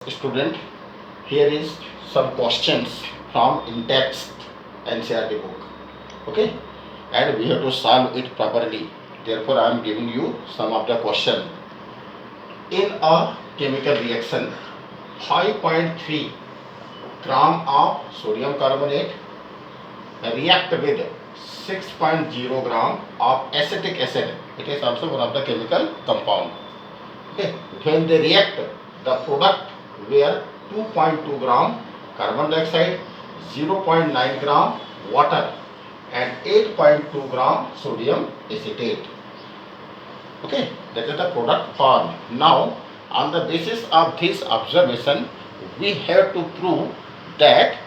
Student, here is some questions from in-text NCERT book. Okay, and we have to solve it properly. Therefore, I am giving you some of the question. In a chemical reaction, 5.3 gram of sodium carbonate react with 6.0 gram of acetic acid. It is also one of the chemical compound. Okay, when they react, the product were 2.2 gram carbon dioxide, 0.9 gram water and 8.2 gram sodium acetate. Okay, that is the product formed. Now, on the basis of this observation, we have to prove that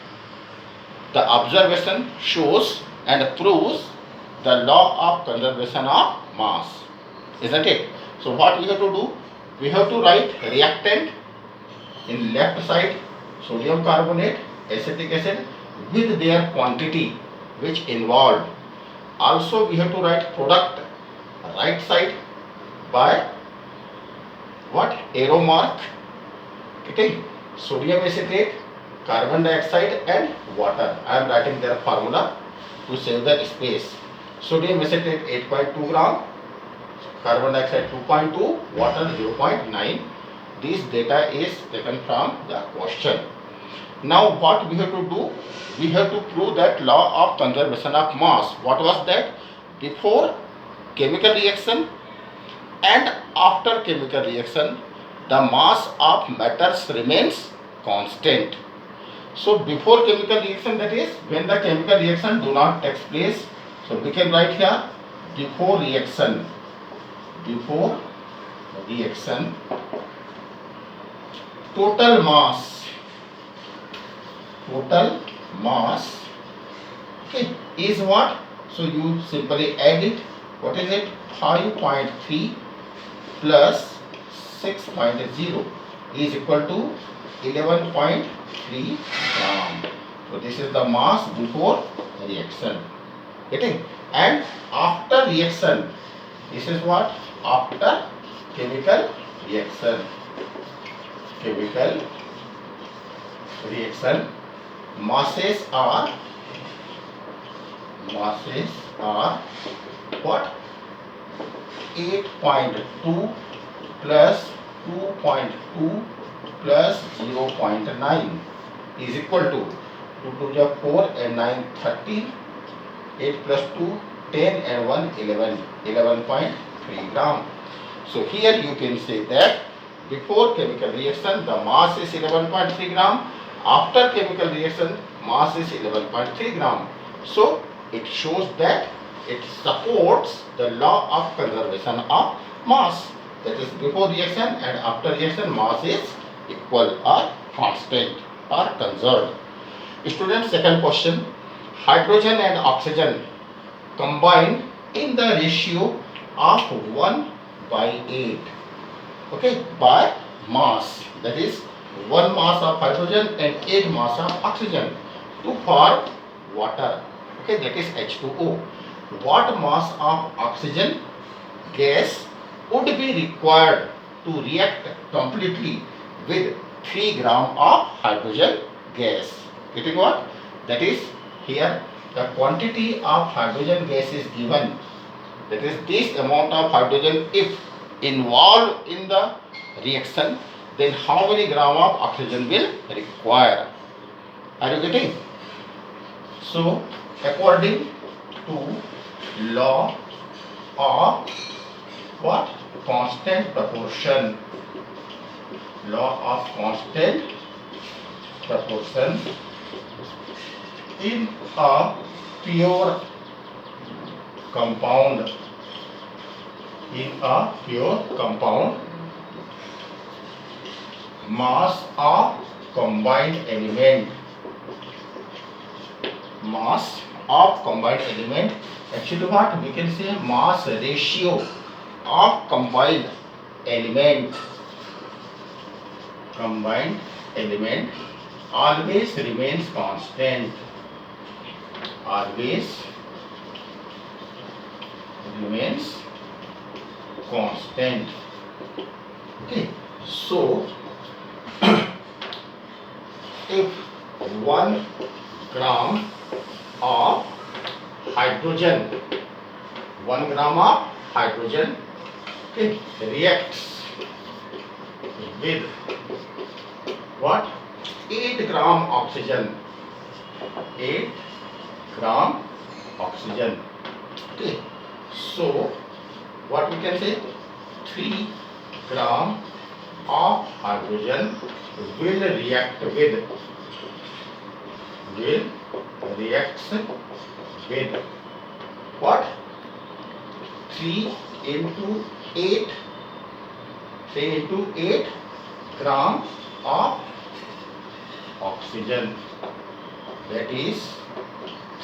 the observation shows and proves the law of conservation of mass. Isn't it? So, what we have to do? We have to write reactant in left side, sodium carbonate, acetic acid with their quantity which involved. Also, we have to write product right side by what? Arrow mark. Okay, sodium acetate, carbon dioxide and water. I am writing their formula to save the space. Sodium acetate 8.2 gram, carbon dioxide 2.2, water 0.9. This data is taken from the question. Now what we have to do? We have to prove that law of conservation of mass. What was that? Before chemical reaction and after chemical reaction, the mass of matters remains constant. So before chemical reaction, that is when the chemical reaction do not take place. So we can write here before reaction. Before reaction, total mass okay, is what? So you simply add it. What is it? 5.3 plus 6.0 is equal to 11.3 gram. So this is the mass before reaction. Getting? And after reaction, this is what? After chemical reaction. Chemical reaction, masses are what? 8.2 plus 2.2 plus 0.9 is equal to 2 to the 4 and 9 13, 8 plus 2 10 and 1 11, 11.3 gram. So here you can say that before chemical reaction the mass is 11.3 gram, after chemical reaction mass is 11.3 gram. So it shows that it supports the law of conservation of mass. That is before reaction and after reaction mass is equal or constant or conserved. Student, second question. Hydrogen and oxygen combined in the ratio of 1/8. Okay, by mass. That is 1 mass of hydrogen and 8 mass of oxygen to form water. Okay, that is H2O. What mass of oxygen gas would be required to react completely with 3 gram of hydrogen gas? Getting what? That is here the quantity of hydrogen gas is given. That is this amount of hydrogen if involved in the reaction, then how many gram of oxygen will require? Are you getting? So according to law of what? Constant proportion. Law of constant proportion in a pure compound. In a pure compound, mass of combined element. Mass of combined element. Actually what? We can say mass ratio of combined element. Combined element always remains constant. Always remains constant. Okay. So if 1 gram of hydrogen, 1 gram of hydrogen, okay, reacts with what? 8 gram oxygen, 8 gram oxygen. Okay, so what we can say? 3 gram of hydrogen will react with, reacts with what? 3 into 8, 3 into 8 gram of oxygen. That is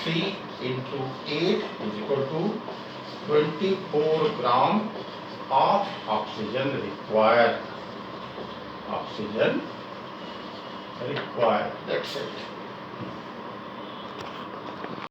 3 into 8 is equal to 24 gram of oxygen required. Oxygen required. That's it.